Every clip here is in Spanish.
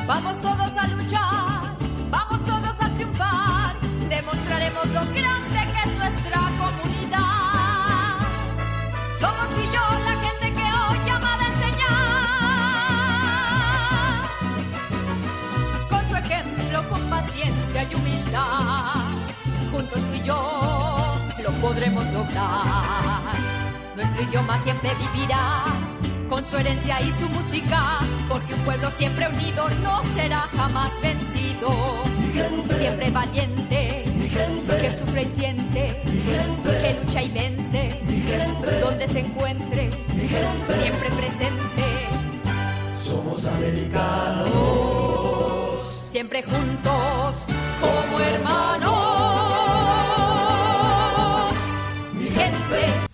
Vamos todos a luchar, vamos todos a triunfar, demostraremos lo grande que es nuestra comunidad. Somos tú y yo la gente que hoy llama a enseñar. Con su ejemplo, con paciencia y humildad, juntos tú y yo lo podremos lograr. Nuestro idioma siempre vivirá con su herencia y su música, porque un pueblo siempre unido no será jamás vencido. Siempre valiente, que sufre y siente, que lucha y vence, donde se encuentre, siempre presente. Somos americanos, siempre juntos como hermanos. Mi gente.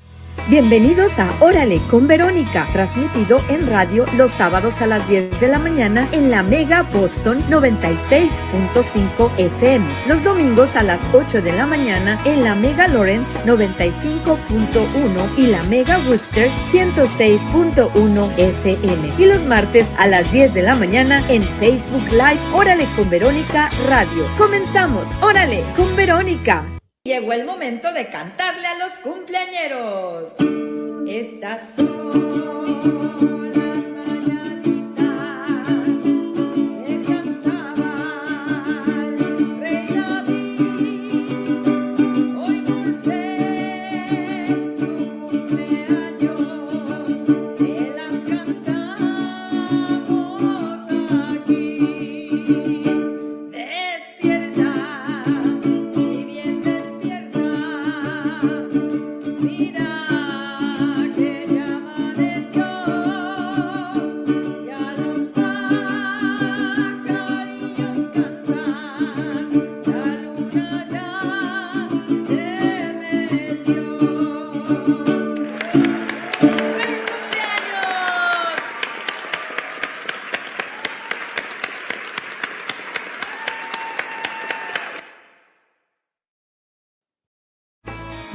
Bienvenidos a Órale con Verónica, transmitido en radio los sábados a las 10 de la mañana en la Mega Boston 96.5 FM, los domingos a las 8 de la mañana en la Mega Lawrence 95.1 y la Mega Worcester 106.1 FM, y los martes a las 10 de la mañana en Facebook Live Órale con Verónica Radio. Comenzamos, Órale con Verónica. Llegó el momento de cantarle a los cumpleañeros. Estas son las mañanitas que cantaba el rey David. Hoy por ser tu cumpleaños, te las cantamos aquí. Despierta.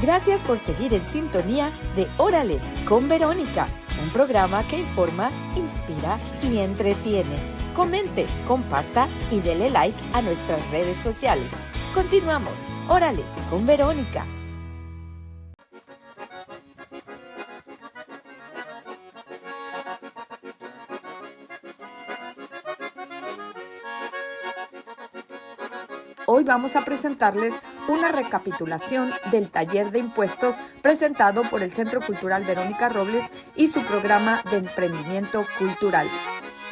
Gracias por seguir en sintonía de Órale con Verónica, un programa que informa, inspira y entretiene. Comente, comparta y dele like a nuestras redes sociales. Continuamos, Órale con Verónica. Hoy vamos a presentarles una recapitulación del taller de impuestos presentado por el Centro Cultural Verónica Robles y su programa de emprendimiento cultural.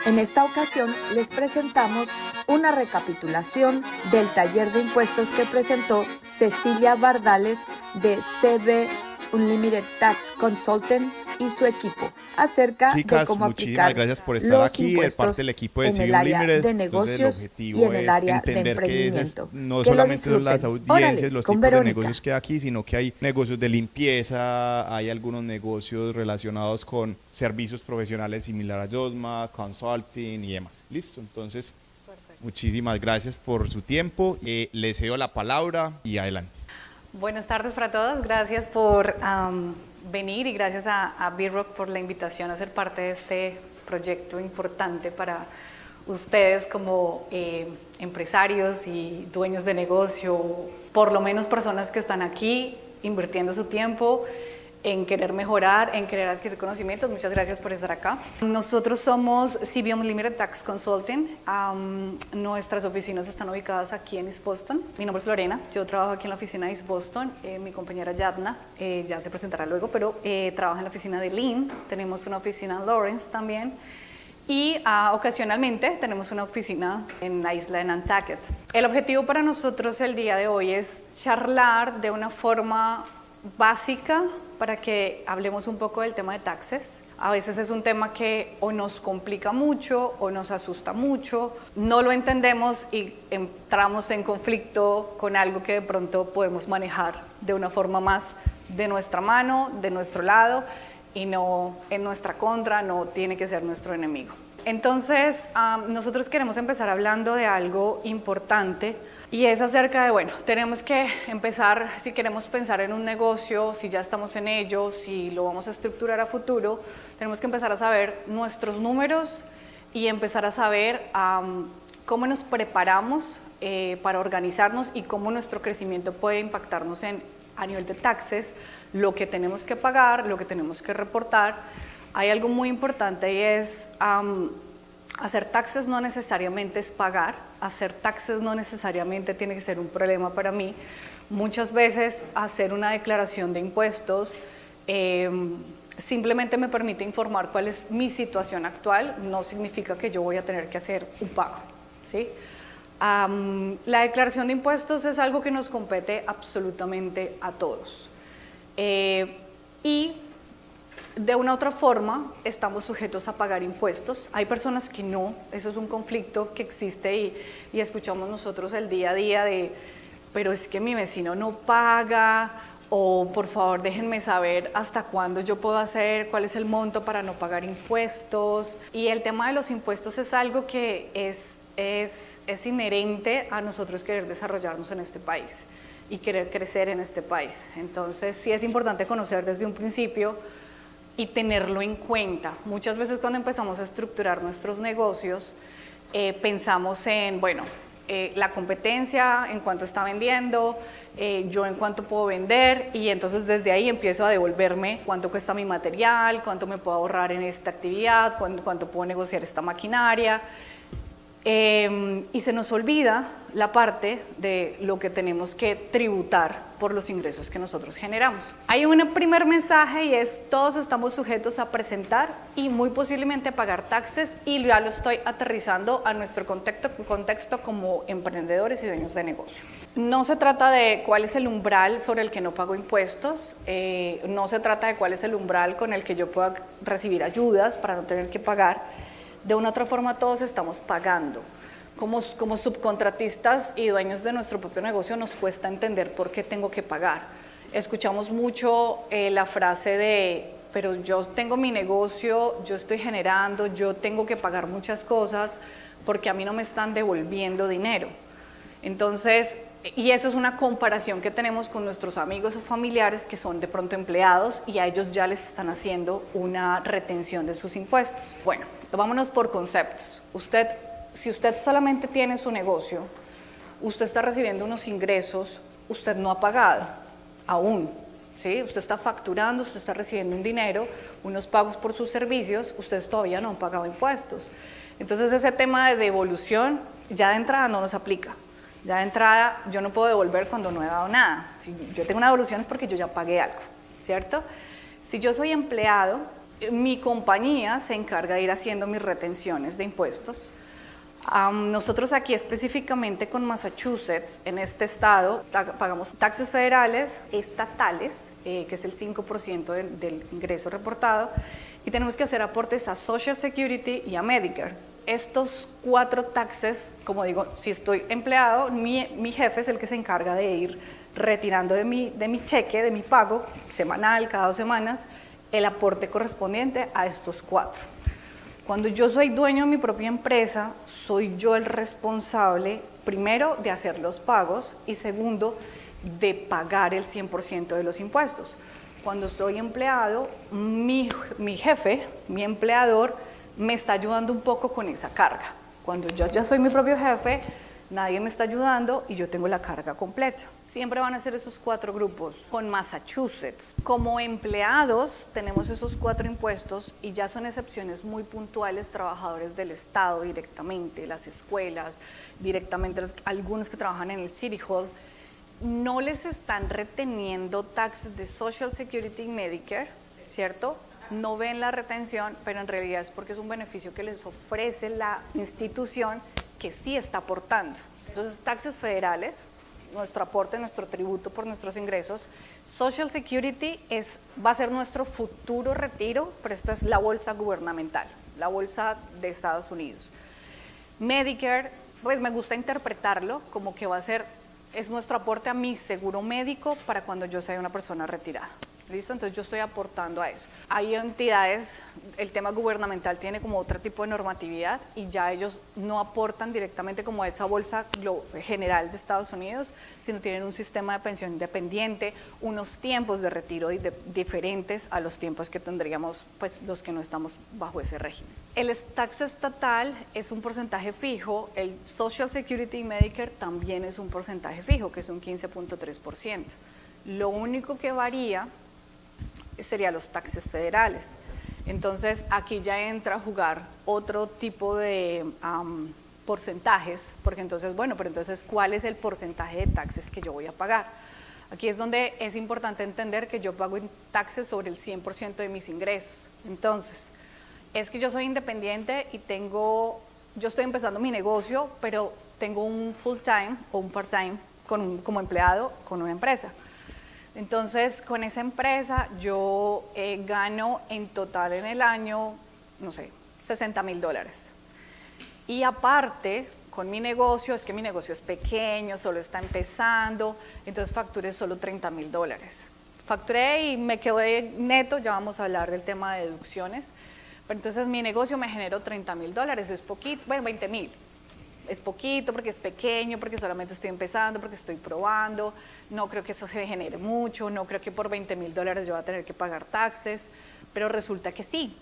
En esta ocasión les presentamos una recapitulación del taller de impuestos que presentó Cecilia Bardales de CB Unlimited Tax Consultant y su equipo acerca de cómo aplicar gracias por estar los aquí, impuestos parte del equipo de en el área de negocios y en el área de emprendimiento. No solamente son las audiencias, los tipos de negocios que hay aquí, sino que hay negocios de limpieza, hay algunos negocios relacionados con servicios profesionales similar a Yosma, consulting y demás. Listo, entonces muchísimas gracias por su tiempo, les cedo la palabra y adelante. Buenas tardes para todos, gracias por venir y gracias a B-Rock por la invitación a ser parte de este proyecto importante para ustedes como empresarios y dueños de negocio, por lo menos personas que están aquí invirtiendo su tiempo en querer mejorar, en querer adquirir conocimientos. Muchas gracias por estar acá. Nosotros somos CB Unlimited Tax Consulting. Nuestras oficinas están ubicadas aquí en East Boston. Mi nombre es Lorena, yo trabajo aquí en la oficina de East Boston. Mi compañera Yadna, ya se presentará luego, pero trabaja en la oficina de Lynn. Tenemos una oficina en Lawrence también. Y ocasionalmente tenemos una oficina en la isla de Nantucket. El objetivo para nosotros el día de hoy es charlar de una forma básica para que hablemos un poco del tema de taxes. A veces es un tema que o nos complica mucho o nos asusta mucho, no lo entendemos y entramos en conflicto con algo que de pronto podemos manejar de una forma más de nuestra mano, de nuestro lado y no en nuestra contra, no tiene que ser nuestro enemigo. Entonces, nosotros queremos empezar hablando de algo importante. Y es acerca de, bueno, tenemos que empezar, si queremos pensar en un negocio, si ya estamos en ello, si lo vamos a estructurar a futuro, tenemos que empezar a saber nuestros números y empezar a saber cómo nos preparamos para organizarnos y cómo nuestro crecimiento puede impactarnos a nivel de taxes, lo que tenemos que pagar, lo que tenemos que reportar. Hay algo muy importante y es hacer taxes no necesariamente es pagar, hacer taxes no necesariamente tiene que ser un problema para mí. Muchas veces hacer una declaración de impuestos simplemente me permite informar cuál es mi situación actual, no significa que yo voy a tener que hacer un pago, ¿sí? La declaración de impuestos es algo que nos compete absolutamente a todos. Y de una u otra forma estamos sujetos a pagar impuestos. Hay personas que no, eso es un conflicto que existe y escuchamos nosotros el día a día de, pero es que mi vecino no paga, o por favor déjenme saber hasta cuándo yo puedo hacer, cuál es el monto para no pagar impuestos. Y el tema de los impuestos es algo que es inherente a nosotros querer desarrollarnos en este país y querer crecer en este país. Entonces sí es importante conocer desde un principio y tenerlo en cuenta. Muchas veces cuando empezamos a estructurar nuestros negocios, pensamos en, bueno, la competencia, en cuánto está vendiendo, yo en cuánto puedo vender, y entonces desde ahí empiezo a devolverme cuánto cuesta mi material, cuánto me puedo ahorrar en esta actividad, cuánto puedo negociar esta maquinaria. Y se nos olvida la parte de lo que tenemos que tributar por los ingresos que nosotros generamos. Hay un primer mensaje y es: todos estamos sujetos a presentar y muy posiblemente a pagar taxes, y ya lo estoy aterrizando a nuestro contexto como emprendedores y dueños de negocio. No se trata de cuál es el umbral sobre el que no pago impuestos, no se trata de cuál es el umbral con el que yo pueda recibir ayudas para no tener que pagar. De una u otra forma todos estamos pagando. Como subcontratistas y dueños de nuestro propio negocio nos cuesta entender por qué tengo que pagar. Escuchamos mucho la frase de, pero yo tengo mi negocio, yo estoy generando, yo tengo que pagar muchas cosas porque a mí no me están devolviendo dinero. Entonces, y eso es una comparación que tenemos con nuestros amigos o familiares que son de pronto empleados y a ellos ya les están haciendo una retención de sus impuestos. Bueno, vámonos por conceptos. Si usted solamente tiene su negocio, usted está recibiendo unos ingresos, usted no ha pagado aún, ¿sí? Usted está facturando, usted está recibiendo un dinero, unos pagos por sus servicios, ustedes todavía no han pagado impuestos. Entonces ese tema de devolución ya de entrada no nos aplica. Ya de entrada yo no puedo devolver cuando no he dado nada. Si yo tengo una devolución es porque yo ya pagué algo, ¿cierto? Si yo soy empleado, mi compañía se encarga de ir haciendo mis retenciones de impuestos. Nosotros aquí específicamente con Massachusetts, en este estado, pagamos taxes federales, estatales, que es el 5% del ingreso reportado, y tenemos que hacer aportes a Social Security y a Medicare. Estos 4 taxes, como digo, si estoy empleado, mi jefe es el que se encarga de ir retirando de mi cheque, de mi pago semanal, cada 2 semanas, el aporte correspondiente a estos 4. Cuando yo soy dueño de mi propia empresa, soy yo el responsable, primero, de hacer los pagos y segundo, de pagar el 100% de los impuestos. Cuando soy empleado, mi jefe, mi empleador, me está ayudando un poco con esa carga. Cuando yo ya soy mi propio jefe, nadie me está ayudando y yo tengo la carga completa. Siempre van a ser esos 4 grupos. Con Massachusetts, como empleados, tenemos esos 4 impuestos y ya son excepciones muy puntuales, trabajadores del Estado directamente, las escuelas, directamente algunos que trabajan en el City Hall, no les están reteniendo taxes de Social Security y Medicare, ¿cierto? No ven la retención, pero en realidad es porque es un beneficio que les ofrece la institución que sí está aportando. Entonces, taxes federales, nuestro aporte, nuestro tributo por nuestros ingresos. Social Security va a ser nuestro futuro retiro, pero esta es la bolsa gubernamental, la bolsa de Estados Unidos. Medicare, pues me gusta interpretarlo como que es nuestro aporte a mi seguro médico para cuando yo sea una persona retirada. ¿Listo? Entonces yo estoy aportando a eso. Hay entidades, el tema gubernamental tiene como otro tipo de normatividad y ya ellos no aportan directamente como a esa bolsa general de Estados Unidos, sino tienen un sistema de pensión independiente, unos tiempos de retiro diferentes a los tiempos que tendríamos pues los que no estamos bajo ese régimen. El tax estatal es un porcentaje fijo, el Social Security y Medicare también es un porcentaje fijo, que es un 15.3%. Lo único que varía serían los taxes federales. Entonces aquí ya entra a jugar otro tipo de porcentajes, porque entonces, bueno, pero entonces, ¿cuál es el porcentaje de taxes que yo voy a pagar? Aquí es donde es importante entender que yo pago taxes sobre el 100% de mis ingresos. Entonces, es que yo soy independiente y yo estoy empezando mi negocio, pero tengo un full time o un part time como empleado con una empresa. Entonces, con esa empresa yo gano en total en el año, no sé, $60,000. Y aparte, con mi negocio, es que mi negocio es pequeño, solo está empezando, entonces facturé solo $30,000. Facturé y me quedé neto, ya vamos a hablar del tema de deducciones, pero entonces mi negocio me generó $30,000, es poquito, bueno, $20,000. Es poquito porque es pequeño, porque solamente estoy empezando, porque estoy probando, no creo que eso se genere mucho, no creo que por $20,000 yo voy a tener que pagar taxes, pero resulta que sí,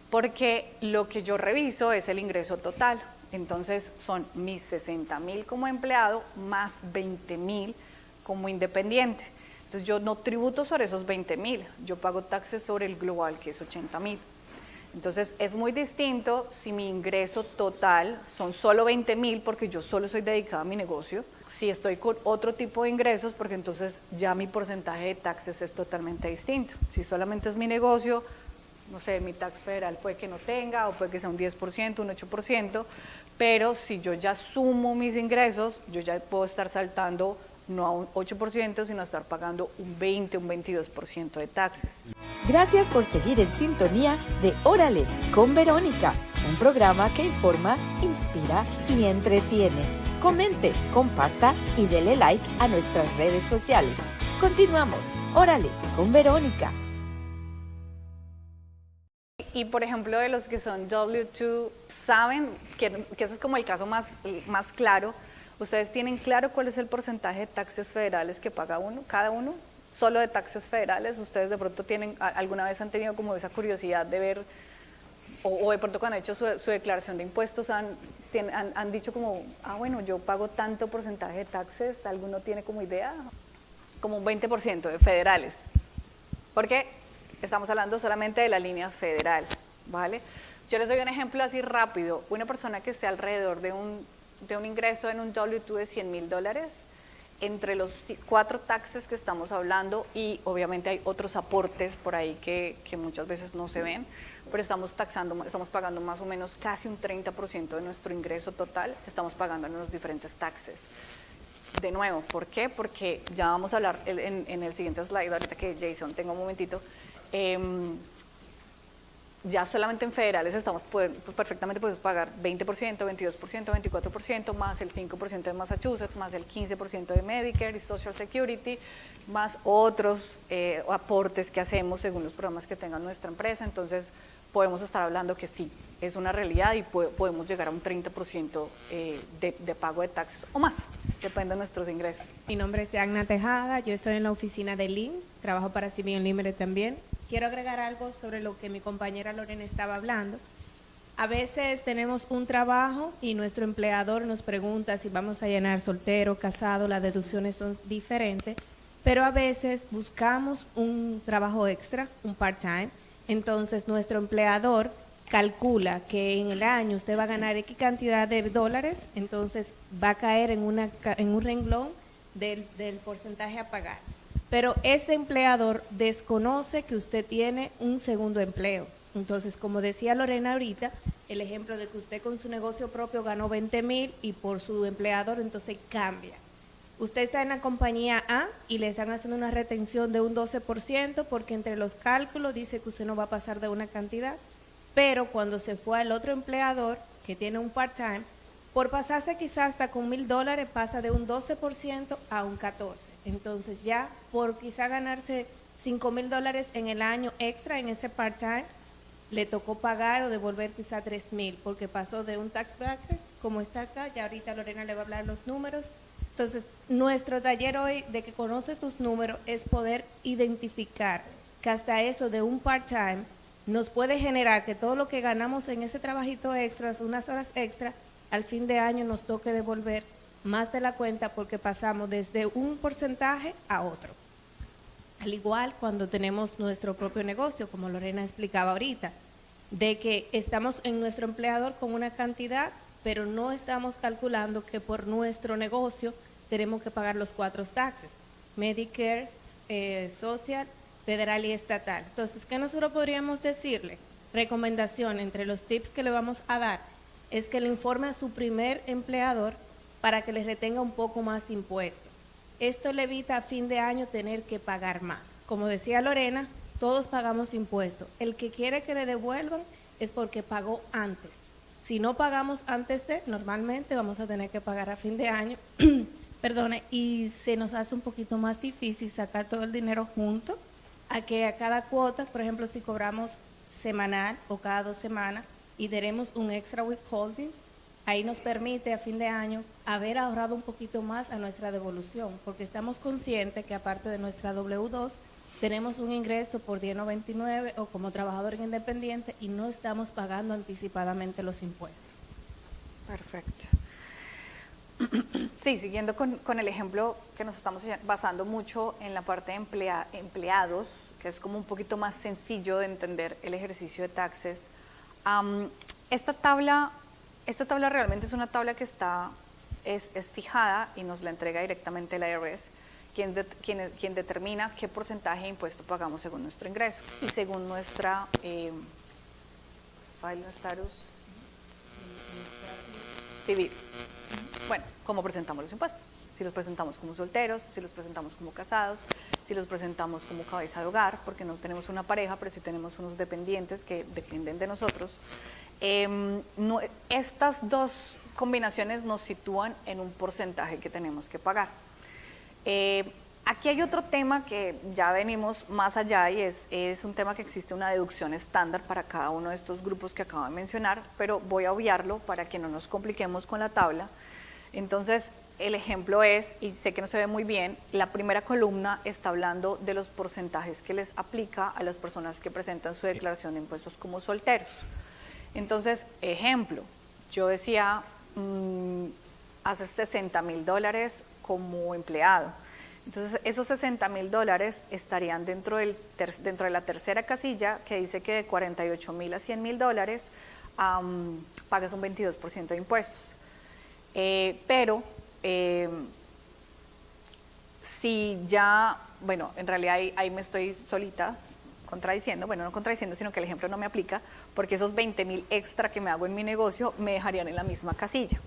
porque lo que yo reviso es el ingreso total, entonces son mis $60,000 como empleado más $20,000 como independiente, entonces yo no tributo sobre esos $20,000, yo pago taxes sobre el global que es $80,000. Entonces es muy distinto si mi ingreso total son solo $20,000 porque yo solo soy dedicada a mi negocio, si estoy con otro tipo de ingresos porque entonces ya mi porcentaje de taxes es totalmente distinto. Si solamente es mi negocio, no sé, mi tax federal puede que no tenga o puede que sea un 10%, un 8%, pero si yo ya sumo mis ingresos, yo ya puedo estar saltando no a un 8%, sino a estar pagando un 20, un 22% de taxes. Gracias por seguir en sintonía de Órale con Verónica, un programa que informa, inspira y entretiene. Comente, comparta y dele like a nuestras redes sociales. Continuamos, Órale con Verónica. Y por ejemplo, de los que son W2, saben que ese es como el caso más claro. ¿Ustedes tienen claro cuál es el porcentaje de taxes federales que paga cada uno? Solo de taxes federales, ustedes de pronto alguna vez han tenido como esa curiosidad de ver, o de pronto cuando han hecho su declaración de impuestos han dicho como, bueno, yo pago tanto porcentaje de taxes, ¿alguno tiene como idea? Como un 20% de federales, porque estamos hablando solamente de la línea federal, ¿vale? Yo les doy un ejemplo así rápido, una persona que esté alrededor de un ingreso en un W2 de $100,000, entre los 4 taxes que estamos hablando, y obviamente hay otros aportes por ahí que muchas veces no se ven, pero estamos pagando más o menos casi un 30% de nuestro ingreso total, estamos pagando en los diferentes taxes. De nuevo, ¿por qué? Porque ya vamos a hablar en el siguiente slide, ahorita que Jason tenga un momentito, ya solamente en federales perfectamente podemos pagar 20%, 22%, 24%, más el 5% de Massachusetts, más el 15% de Medicare y Social Security, más otros aportes que hacemos según los programas que tenga nuestra empresa. Entonces podemos estar hablando que sí, es una realidad y podemos llegar a un 30% de pago de taxes o más, depende de nuestros ingresos. Mi nombre es Agna Tejada, yo estoy en la oficina de Lynn, trabajo para Simeon Limited también. Quiero agregar algo sobre lo que mi compañera Lorena estaba hablando. A veces tenemos un trabajo y nuestro empleador nos pregunta si vamos a llenar soltero, casado, las deducciones son diferentes, pero a veces buscamos un trabajo extra, un part-time, entonces nuestro empleador calcula que en el año usted va a ganar X cantidad de dólares, entonces va a caer en un renglón del porcentaje a pagar. Pero ese empleador desconoce que usted tiene un segundo empleo. Entonces, como decía Lorena ahorita, el ejemplo de que usted con su negocio propio ganó 20,000 y por su empleador entonces cambia. Usted está en la compañía A y le están haciendo una retención de un 12% porque entre los cálculos dice que usted no va a pasar de una cantidad, pero cuando se fue al otro empleador que tiene un part-time, por pasarse quizás hasta con $1,000 pasa de un 12% a un 14%. Entonces ya por quizá ganarse $5,000 en el año extra en ese part-time, le tocó pagar o devolver quizá $3,000 porque pasó de un tax bracket como está acá, ya ahorita Lorena le va a hablar los números. Entonces, nuestro taller hoy de que conoces tus números es poder identificar que hasta eso de un part-time nos puede generar que todo lo que ganamos en ese trabajito extra, unas horas extra, al fin de año nos toque devolver más de la cuenta porque pasamos desde un porcentaje a otro. Al igual cuando tenemos nuestro propio negocio, como Lorena explicaba ahorita, de que estamos en nuestro empleador con una cantidad, pero no estamos calculando que por nuestro negocio tenemos que pagar los 4 taxes, Medicare, Social, federal y estatal. Entonces, ¿qué nosotros podríamos decirle? Recomendación entre los tips que le vamos a dar es que le informe a su primer empleador para que le retenga un poco más de impuestos. Esto le evita a fin de año tener que pagar más. Como decía Lorena, todos pagamos impuestos. El que quiere que le devuelvan es porque pagó antes. Si no pagamos antes de, normalmente vamos a tener que pagar a fin de año, perdone, y se nos hace un poquito más difícil sacar todo el dinero junto a que a cada cuota, por ejemplo, si cobramos semanal o cada 2 semanas y tenemos un extra withholding, ahí nos permite a fin de año haber ahorrado un poquito más a nuestra devolución, porque estamos conscientes que aparte de nuestra W2, tenemos un ingreso por 1099 o como trabajador independiente y no estamos pagando anticipadamente los impuestos. Perfecto. Sí, siguiendo con el ejemplo que nos estamos basando mucho en la parte de empleados, que es como un poquito más sencillo de entender el ejercicio de taxes. Esta tabla realmente es una tabla que es fijada y nos la entrega directamente la IRS, quien determina qué porcentaje de impuesto pagamos según nuestro ingreso y según nuestra file status civil. Bueno, ¿cómo presentamos los impuestos? Si los presentamos como solteros, si los presentamos como casados, si los presentamos como cabeza de hogar, porque no tenemos una pareja, pero sí tenemos unos dependientes que dependen de nosotros. Estas dos combinaciones nos sitúan en un porcentaje que tenemos que pagar. Aquí hay otro tema que ya venimos más allá y es un tema que existe una deducción estándar para cada uno de estos grupos que acabo de mencionar, pero voy a obviarlo para que no nos compliquemos con la tabla. Entonces, el ejemplo es, y sé que no se ve muy bien, la primera columna está hablando de los porcentajes que les aplica a las personas que presentan su declaración de impuestos como solteros. Entonces, ejemplo, yo decía, haces $60,000 como empleado. Entonces, esos $60,000 estarían dentro de la tercera casilla que dice que de $48,000 a $100,000 pagas un 22% de impuestos. Si ya, bueno, en realidad ahí me estoy solita contradiciendo, bueno, no contradiciendo, sino que el ejemplo no me aplica, porque esos 20,000 extra que me hago en mi negocio me dejarían en la misma casilla.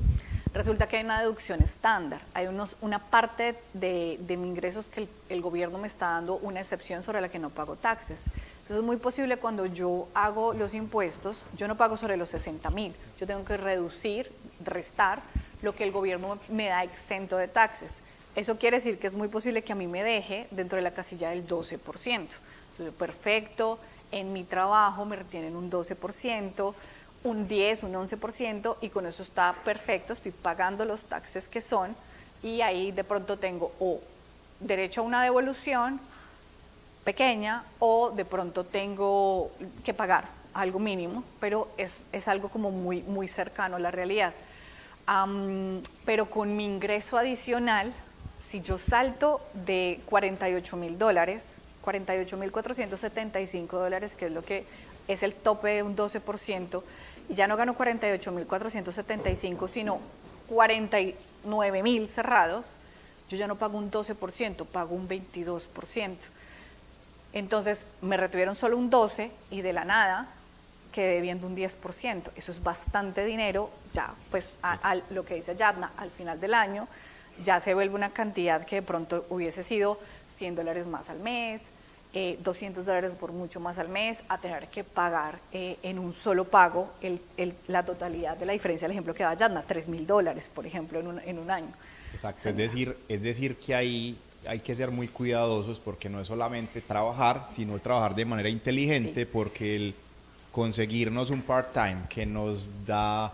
Resulta que hay una deducción estándar, hay una parte de mis ingresos que el gobierno me está dando una excepción sobre la que no pago taxes. Entonces es muy posible cuando yo hago los impuestos, yo no pago sobre los 60,000, yo tengo que restar lo que el gobierno me da exento de taxes. Eso quiere decir que es muy posible que a mí me deje dentro de la casilla del 12%. Entonces, perfecto, en mi trabajo me retienen un 12%, un 10, un 11%, y con eso está perfecto, estoy pagando los taxes que son, y ahí de pronto tengo o derecho a una devolución pequeña, o de pronto tengo que pagar algo mínimo, pero es algo como muy, muy cercano a la realidad. Pero con mi ingreso adicional, si yo salto de $48,000, $48,475, que es lo que es el tope de un 12%, y ya no gano 48,475, sino 49,000 cerrados, yo ya no pago un 12%, pago un 22%. Entonces me retuvieron solo un 12% y de la nada quedé debiendo un 10%. Eso es bastante dinero, ya pues lo que dice Yadna, al final del año ya se vuelve una cantidad que de pronto hubiese sido $100 más al mes, $200 por mucho más al mes, a tener que pagar en un solo pago la totalidad de la diferencia, el ejemplo que da Yadna, $3,000, por ejemplo, en un año. Exacto, es decir que ahí hay que ser muy cuidadosos porque no es solamente trabajar, sino trabajar de manera inteligente, sí, porque el conseguirnos un part-time que nos da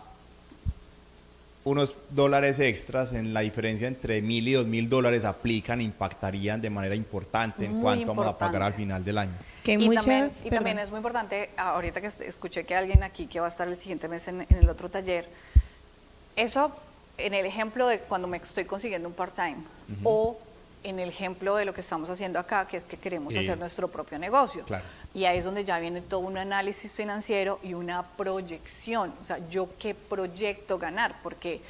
unos dólares extras, en la diferencia entre $1,000 y $2,000 aplican, impactarían de manera importante en cuánto vamos a pagar al final del año. También es muy importante, ahorita que escuché que alguien aquí que va a estar el siguiente mes en el otro taller, eso en el ejemplo de cuando me estoy consiguiendo un part-time, o en el ejemplo de lo que estamos haciendo acá, que es que queremos hacer nuestro propio negocio. Claro. Y ahí es donde ya viene todo un análisis financiero y una proyección. O sea, yo qué proyecto ganar, porque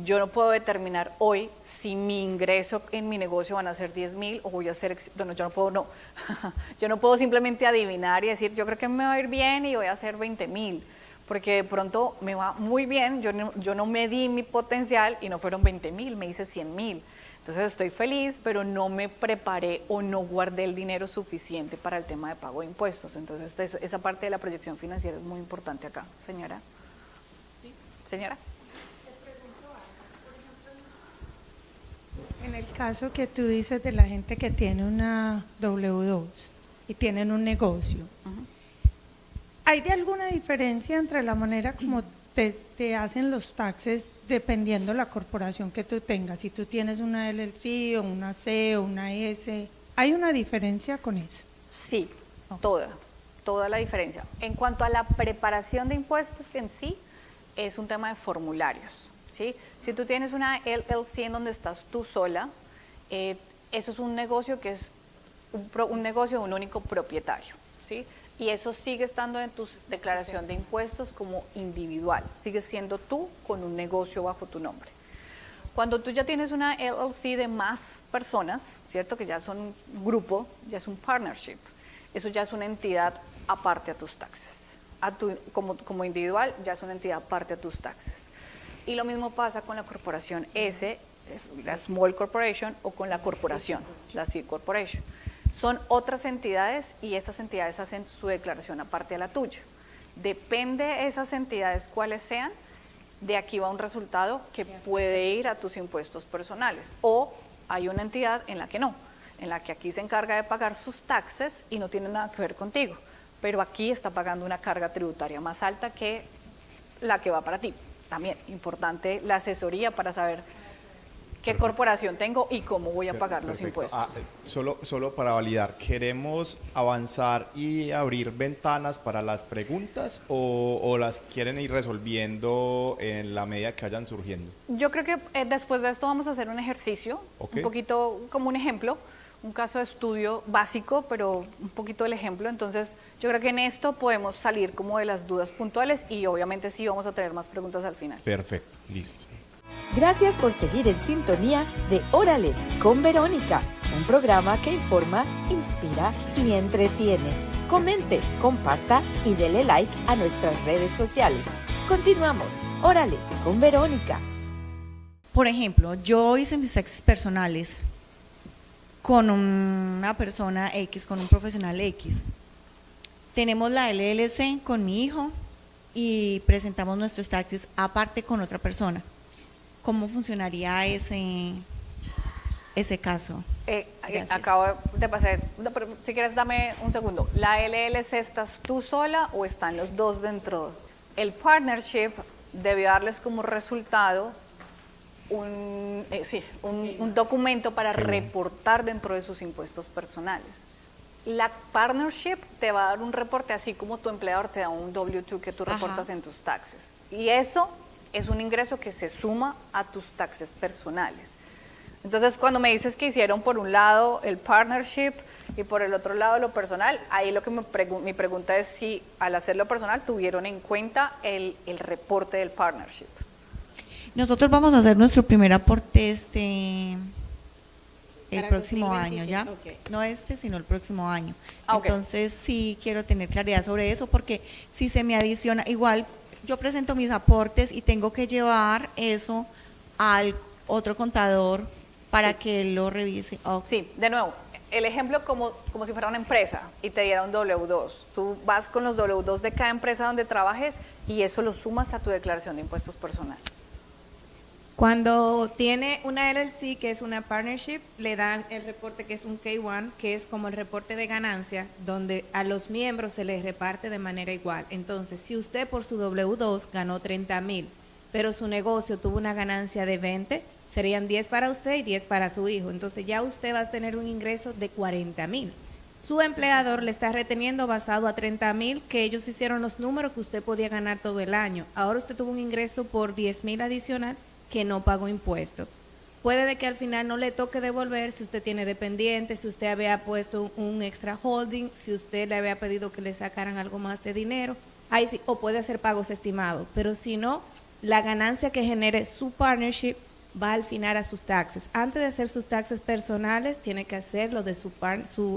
yo no puedo determinar hoy si mi ingreso en mi negocio van a ser 10,000 o voy a ser, bueno, yo no puedo simplemente adivinar y decir, yo creo que me va a ir bien y voy a hacer 20,000. Porque de pronto me va muy bien, yo no medí mi potencial y no fueron 20,000, me hice 100,000. Entonces estoy feliz, pero no me preparé o no guardé el dinero suficiente para el tema de pago de impuestos. Entonces esa parte de la proyección financiera es muy importante acá. Señora. ¿Sí? Señora. En el caso que tú dices de la gente que tiene una W2 y tienen un negocio, ¿hay de alguna diferencia entre la manera como te hacen los taxes dependiendo la corporación que tú tengas? Si tú tienes una LLC o una C o una S, ¿hay una diferencia con eso? Sí, toda la diferencia. En cuanto a la preparación de impuestos en sí, es un tema de formularios, ¿sí? Si tú tienes una LLC en donde estás tú sola, eso es un negocio que es un negocio de un único propietario, ¿sí? Y eso sigue estando en tu declaración de impuestos como individual, sigues siendo tú con un negocio bajo tu nombre. Cuando tú ya tienes una LLC de más personas, ¿cierto? Que ya son un grupo, ya es un partnership, eso ya es una entidad aparte a tus taxes. Como individual ya es una entidad aparte a tus taxes. Y lo mismo pasa con la corporación S, la Small Corporation, o con la corporación, la C Corporation. Son otras entidades y esas entidades hacen su declaración aparte a la tuya. Depende de esas entidades cuáles sean, de aquí va un resultado que puede ir a tus impuestos personales. O hay una entidad en la que no, en la que aquí se encarga de pagar sus taxes y no tiene nada que ver contigo. Pero aquí está pagando una carga tributaria más alta que la que va para ti. También importante la asesoría para saber qué corporación tengo y cómo voy a pagar los impuestos. Solo para validar, ¿queremos avanzar y abrir ventanas para las preguntas o las quieren ir resolviendo en la medida que vayan surgiendo? Yo creo que después de esto vamos a hacer un ejercicio, un poquito como un ejemplo, un caso de estudio básico, pero un poquito el ejemplo. Entonces yo creo que en esto podemos salir como de las dudas puntuales y obviamente sí vamos a tener más preguntas al final. Perfecto, listo. Gracias por seguir en sintonía de Órale con Verónica, un programa que informa, inspira y entretiene. Comente, comparta y dele like a nuestras redes sociales. Continuamos, Órale con Verónica. Por ejemplo, yo hice mis taxes personales con una persona X, con un profesional X. Tenemos la LLC con mi hijo y presentamos nuestros taxes aparte con otra persona. ¿Cómo funcionaría ese caso? Acabo de pasar, pero si quieres dame un segundo. ¿La LLC estás tú sola o están los dos dentro? El partnership debe darles como resultado un documento para reportar dentro de sus impuestos personales. La partnership te va a dar un reporte así como tu empleador te da un W-2 que tú reportas en tus taxes. Y eso es un ingreso que se suma a tus taxes personales. Entonces, cuando me dices que hicieron por un lado el partnership y por el otro lado lo personal, ahí lo que mi pregunta es si al hacerlo personal tuvieron en cuenta el reporte del partnership. Nosotros vamos a hacer nuestro primer aporte el próximo 2026, año, ¿ya? Okay. No sino el próximo año. Okay. Entonces, sí quiero tener claridad sobre eso, porque si se me adiciona, igual yo presento mis aportes y tengo que llevar eso al otro contador para que él lo revise. Sí, de nuevo, el ejemplo como si fuera una empresa y te diera un W2. Tú vas con los W2 de cada empresa donde trabajes y eso lo sumas a tu declaración de impuestos personales. Cuando tiene una LLC, que es una partnership, le dan el reporte que es un K1, que es como el reporte de ganancia, donde a los miembros se les reparte de manera igual. Entonces, si usted por su W2 ganó 30,000, pero su negocio tuvo una ganancia de 20, serían 10 para usted y 10 para su hijo. Entonces, ya usted va a tener un ingreso de 40,000. Su empleador le está reteniendo basado a 30,000, que ellos hicieron los números que usted podía ganar todo el año. Ahora usted tuvo un ingreso por 10,000 adicional que no pagó impuestos. Puede de que al final no le toque devolver si usted tiene dependientes, si usted había puesto un extra holding, si usted le había pedido que le sacaran algo más de dinero, ahí sí, o puede hacer pagos estimados. Pero si no, la ganancia que genere su partnership va al final a sus taxes. Antes de hacer sus taxes personales, tiene que hacer lo de su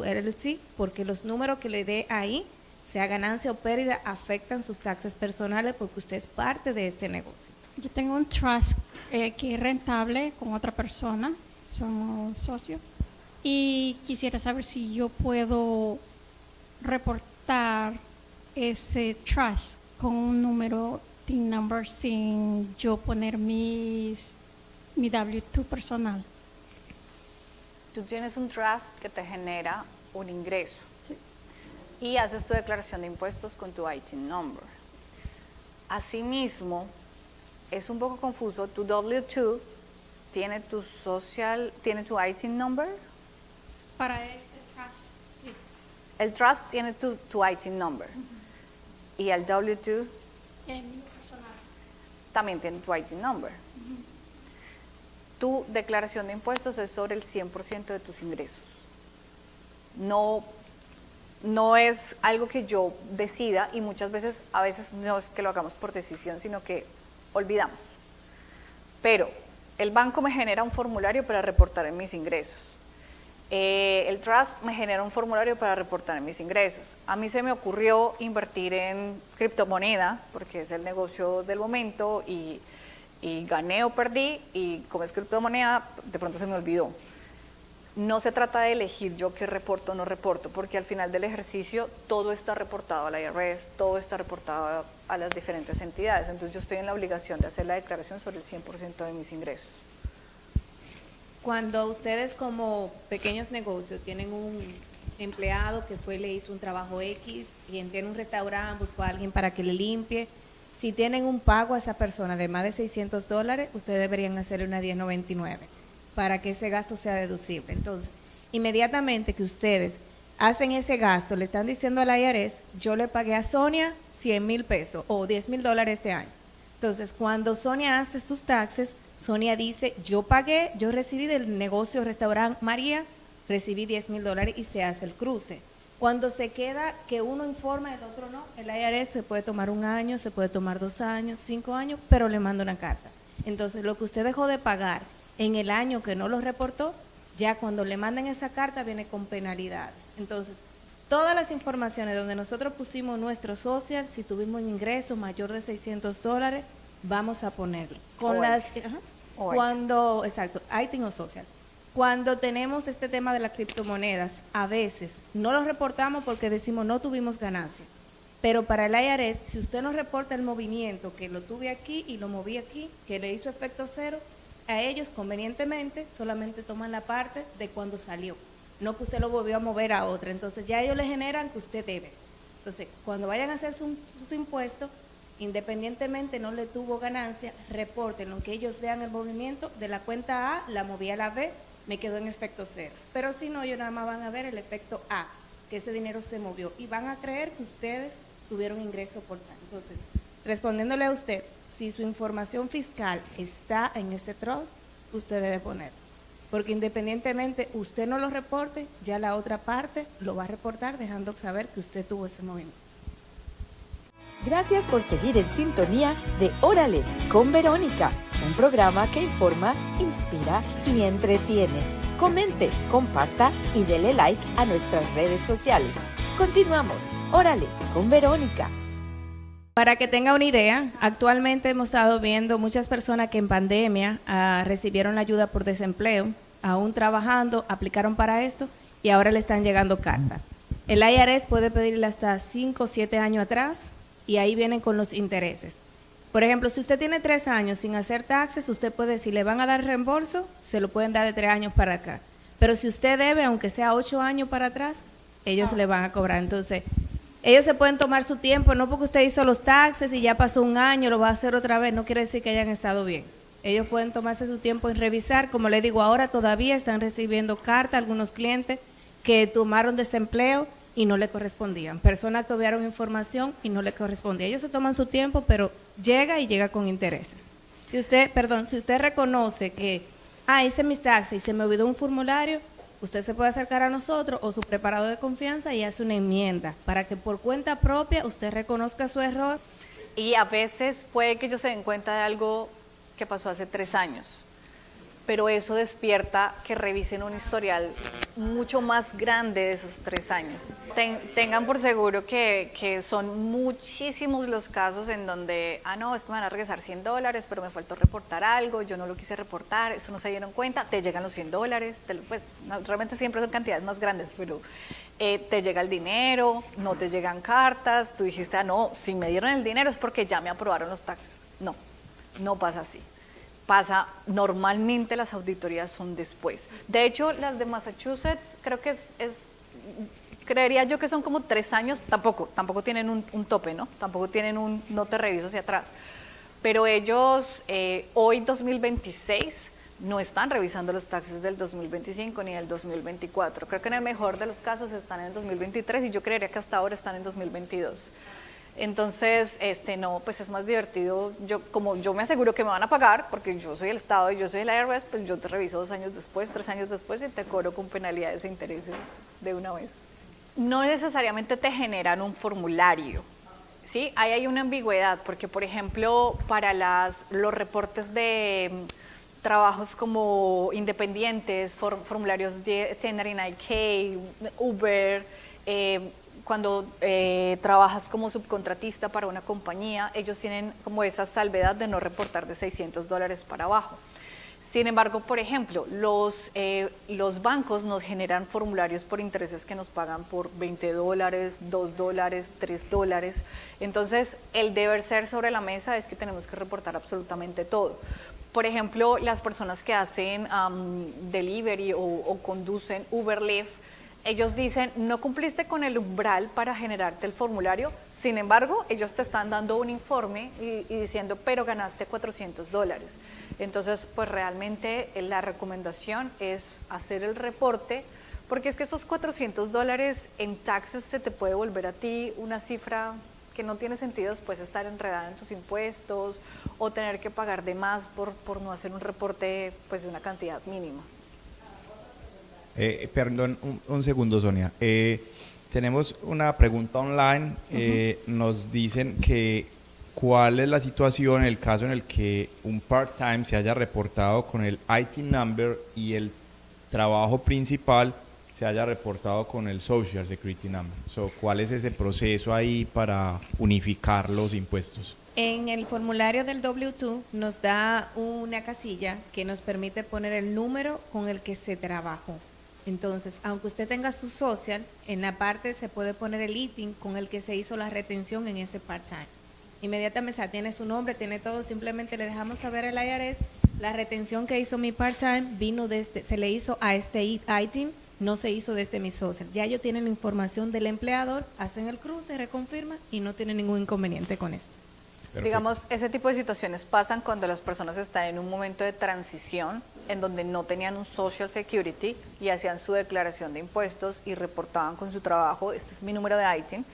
LLC, porque los números que le dé ahí, sea ganancia o pérdida, afectan sus taxes personales porque usted es parte de este negocio. Yo tengo un trust que es rentable con otra persona, somos socios, y quisiera saber si yo puedo reportar ese trust con un número TIN number sin yo poner mi W2 personal. Tú tienes un trust que te genera un ingreso. Sí. Y haces tu declaración de impuestos con tu ITIN number. Asimismo, es un poco confuso, tu W2 tiene tu ITIN number. Para ese trust, sí. El trust tiene tu ITIN number. Y el W2 En mi personal. también tiene tu ITIN number. Tu declaración de impuestos es sobre el 100% de tus ingresos. No es algo que yo decida, y muchas veces, a veces no es que lo hagamos por decisión, sino que olvidamos. Pero el banco me genera un formulario para reportar en mis ingresos. El trust me genera un formulario para reportar en mis ingresos. A mí se me ocurrió invertir en criptomoneda, porque es el negocio del momento, y gané o perdí, y como es criptomoneda, de pronto se me olvidó. No se trata de elegir yo qué reporto o no reporto, porque al final del ejercicio todo está reportado al IRS, todo está reportado a las diferentes entidades. Entonces yo estoy en la obligación de hacer la declaración sobre el 100% de mis ingresos. Cuando ustedes como pequeños negocios tienen un empleado que le hizo un trabajo X, y tiene un restaurante, buscó a alguien para que le limpie, si tienen un pago a esa persona de más de $600, ustedes deberían hacerle una 1099 para que ese gasto sea deducible. Entonces, inmediatamente que ustedes hacen ese gasto, le están diciendo al IRS, yo le pagué a Sonia 100,000 pesos o $10,000 este año. Entonces, cuando Sonia hace sus taxes, Sonia dice, yo recibí del negocio restaurante María, recibí $10,000, y se hace el cruce. Cuando se queda que uno informa y el otro no, el IRS se puede tomar 1 año, se puede tomar 2 años, 5 años, pero le manda una carta. Entonces, lo que usted dejó de pagar en el año que no lo reportó, ya cuando le mandan esa carta viene con penalidades. Entonces, todas las informaciones donde nosotros pusimos nuestro social, si tuvimos un ingreso mayor de $600, vamos a ponerlos. Con las, cuando, exacto, ITIN o social. Cuando tenemos este tema de las criptomonedas, a veces no lo reportamos porque decimos no tuvimos ganancia. Pero para el IRS, si usted no reporta el movimiento, que lo tuve aquí y lo moví aquí, que le hizo efecto cero, a ellos convenientemente solamente toman la parte de cuando salió, no que usted lo volvió a mover a otra. Entonces ya ellos le generan que usted debe. Entonces, cuando vayan a hacer sus impuestos, independientemente no le tuvo ganancia, reporten, aunque ellos vean el movimiento de la cuenta A, la moví a la B, me quedó en efecto cero. Pero si no, ellos nada más van a ver el efecto A, que ese dinero se movió, y van a creer que ustedes tuvieron ingreso por tal. Entonces, respondiéndole a usted, si su información fiscal está en ese trust, usted debe ponerlo. Porque independientemente usted no lo reporte, ya la otra parte lo va a reportar, dejando saber que usted tuvo ese movimiento. Gracias por seguir en sintonía de Órale con Verónica, un programa que informa, inspira y entretiene. Comente, comparta y dele like a nuestras redes sociales. Continuamos, Órale con Verónica. Para que tenga una idea, actualmente hemos estado viendo muchas personas que en pandemia recibieron la ayuda por desempleo, aún trabajando, aplicaron para esto y ahora le están llegando cartas. El IRS puede pedirle hasta 5 o 7 años atrás y ahí vienen con los intereses. Por ejemplo, si usted tiene 3 años sin hacer taxes, usted puede, si le van a dar reembolso, se lo pueden dar de 3 años para acá. Pero si usted debe, aunque sea 8 años para atrás, ellos le van a cobrar. Entonces, ellos se pueden tomar su tiempo, no porque usted hizo los taxes y ya pasó un año, lo va a hacer otra vez, no quiere decir que hayan estado bien. Ellos pueden tomarse su tiempo en revisar. Como le digo, ahora todavía están recibiendo cartas algunos clientes que tomaron desempleo y no le correspondían. Personas que obviaron información y no le correspondía. Ellos se toman su tiempo, pero llega con intereses. Si usted reconoce que, hice mis taxes y se me olvidó un formulario, usted se puede acercar a nosotros o su preparador de confianza y hace una enmienda para que por cuenta propia usted reconozca su error. Y a veces puede que ellos se den cuenta de algo que pasó hace 3 años, pero eso despierta que revisen un historial mucho más grande de esos 3 años. Tengan por seguro que son muchísimos los casos en donde, no, es que me van a regresar $100, pero me faltó reportar algo, yo no lo quise reportar, eso no se dieron cuenta, te llegan los $100, pues realmente siempre son cantidades más grandes, pero te llega el dinero, no te llegan cartas, tú dijiste, no, si me dieron el dinero es porque ya me aprobaron los taxes. No pasa así. Normalmente las auditorías son después. De hecho, las de Massachusetts creo que creería yo que son como 3 años, tampoco tienen un tope, ¿no? Tampoco tienen no te reviso hacia atrás. Pero ellos hoy 2026 no están revisando los taxes del 2025 ni del 2024. Creo que en el mejor de los casos están en el 2023 y yo creería que hasta ahora están en 2022. Entonces, no, pues es más divertido. Como yo me aseguro que me van a pagar, porque yo soy el Estado y yo soy el IRS, pues yo te reviso 2 años después, 3 años después y te cobro con penalidades e intereses de una vez. No necesariamente te generan un formulario, ¿sí? Ahí hay una ambigüedad, porque por ejemplo, para los reportes de trabajos como independientes, formularios de 1099K, Uber, cuando trabajas como subcontratista para una compañía, ellos tienen como esa salvedad de no reportar de $600 para abajo. Sin embargo, por ejemplo, los bancos nos generan formularios por intereses que nos pagan por $20, $2, $3. Entonces, el deber ser sobre la mesa es que tenemos que reportar absolutamente todo. Por ejemplo, las personas que hacen delivery o conducen Uber, Lyft, ellos dicen, no cumpliste con el umbral para generarte el formulario, sin embargo, ellos te están dando un informe y diciendo, pero ganaste $400. Entonces, pues realmente la recomendación es hacer el reporte, porque es que esos $400 en taxes se te puede volver a ti una cifra que no tiene sentido después estar enredada en tus impuestos o tener que pagar de más por no hacer un reporte pues, de una cantidad mínima. Perdón, un segundo, Sonia. Tenemos una pregunta online. Nos dicen que cuál es la situación en el caso en el que un part-time se haya reportado con el IT number y el trabajo principal se haya reportado con el Social Security number. ¿Cuál es ese proceso ahí para unificar los impuestos? En el formulario del W2 nos da una casilla que nos permite poner el número con el que se trabajó. Entonces, aunque usted tenga su social, en la parte se puede poner el ITIN con el que se hizo la retención en ese part-time. Inmediatamente, o sea, tiene su nombre, tiene todo, simplemente le dejamos saber al IRS, la retención que hizo mi part-time vino se le hizo a este ITIN, no se hizo desde mi social. Ya ellos tienen la información del empleador, hacen el cruce, reconfirman y no tienen ningún inconveniente con esto. Perfecto. Digamos, ese tipo de situaciones pasan cuando las personas están en un momento de transición en donde no tenían un Social Security y hacían su declaración de impuestos y reportaban con su trabajo, este es mi número de ITIN,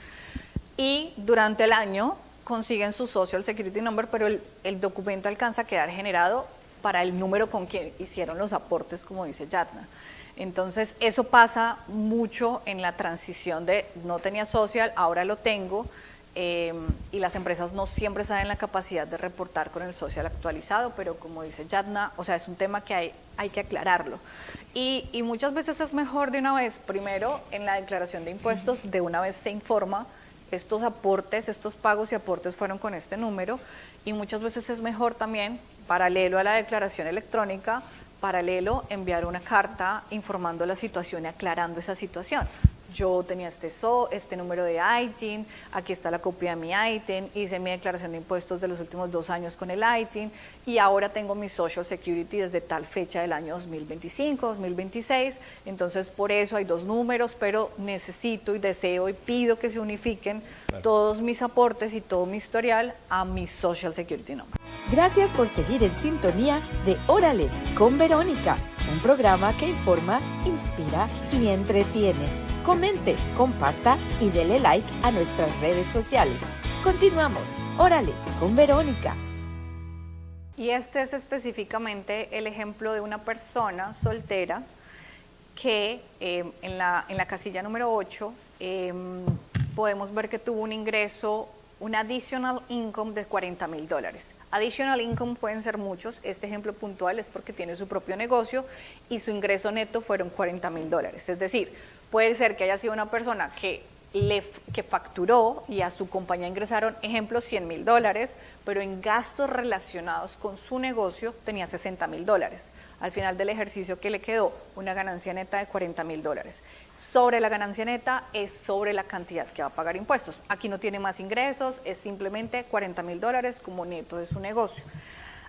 y durante el año consiguen su Social Security Number, pero el documento alcanza a quedar generado para el número con quien hicieron los aportes, como dice Yatna. Entonces, eso pasa mucho en la transición de no tenía social, ahora lo tengo, y las empresas no siempre saben la capacidad de reportar con el social actualizado, pero como dice Yatna, o sea, es un tema que hay que aclararlo. Y muchas veces es mejor de una vez, primero en la declaración de impuestos, de una vez se informa, estos aportes, estos pagos y aportes fueron con este número, y muchas veces es mejor también, paralelo a la declaración electrónica, paralelo enviar una carta informando la situación y aclarando esa situación. yo tenía este número de ITIN, aquí está la copia de mi ITIN, hice mi declaración de impuestos de los últimos 2 años con el ITIN y ahora tengo mi Social Security desde tal fecha del año 2025, 2026, entonces por eso hay 2 números, pero necesito y deseo y pido que se unifiquen todos mis aportes y todo mi historial a mi Social Security number. Gracias por seguir en sintonía de Órale con Verónica, un programa que informa, inspira y entretiene. Comente, comparta y dele like a nuestras redes sociales. Continuamos, Órale con Verónica. Y este es específicamente el ejemplo de una persona soltera que en la casilla número 8 podemos ver que tuvo un ingreso, un additional income de $40,000. Additional income pueden ser muchos, este ejemplo puntual es porque tiene su propio negocio y su ingreso neto fueron $40,000. Es decir, puede ser que haya sido una persona que facturó y a su compañía ingresaron, ejemplo, $100,000, pero en gastos relacionados con su negocio tenía $60,000. Al final del ejercicio, ¿qué le quedó? Una ganancia neta de $40,000. Sobre la ganancia neta es sobre la cantidad que va a pagar impuestos. Aquí no tiene más ingresos, es simplemente $40,000 como neto de su negocio.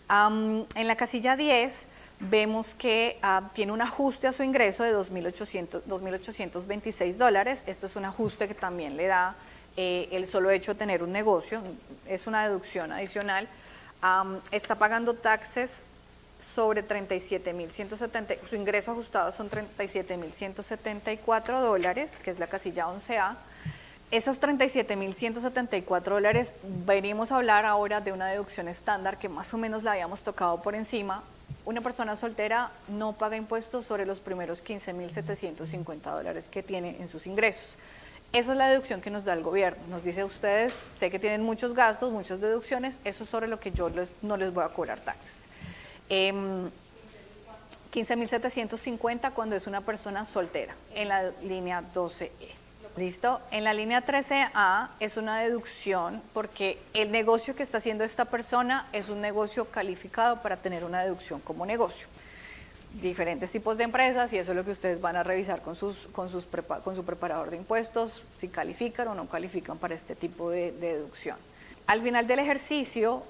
En la casilla 10 vemos que tiene un ajuste a su ingreso de $2,826. Esto es un ajuste que también le da el solo hecho de tener un negocio, es una deducción adicional. Está pagando taxes sobre $37,170, su ingreso ajustado son $37,174, que es la casilla 11A. Esos $37,174, venimos a hablar ahora de una deducción estándar que más o menos la habíamos tocado por encima. Una persona soltera no paga impuestos sobre los primeros $15,750 que tiene en sus ingresos. Esa es la deducción que nos da el gobierno. Nos dice a ustedes, sé que tienen muchos gastos, muchas deducciones, eso es sobre lo que yo no les voy a cobrar taxes. 15,750 cuando es una persona soltera, en la línea 12E. ¿Listo? En la línea 13A es una deducción porque el negocio que está haciendo esta persona es un negocio calificado para tener una deducción como negocio. Diferentes tipos de empresas y eso es lo que ustedes van a revisar con su preparador de impuestos, si califican o no califican para este tipo de deducción. Al final del ejercicio,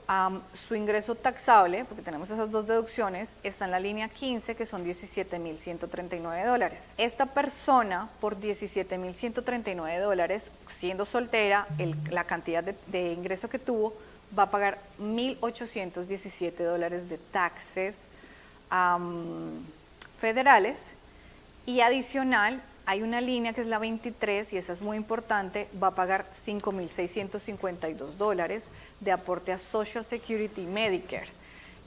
su ingreso taxable, porque tenemos esas 2 deducciones, está en la línea 15, que son $17,139. Esta persona, por $17,139, siendo soltera, la cantidad de ingreso que tuvo, va a pagar $1,817 de taxes federales y adicional, hay una línea que es la 23 y esa es muy importante, va a pagar $5,652 de aporte a Social Security y Medicare.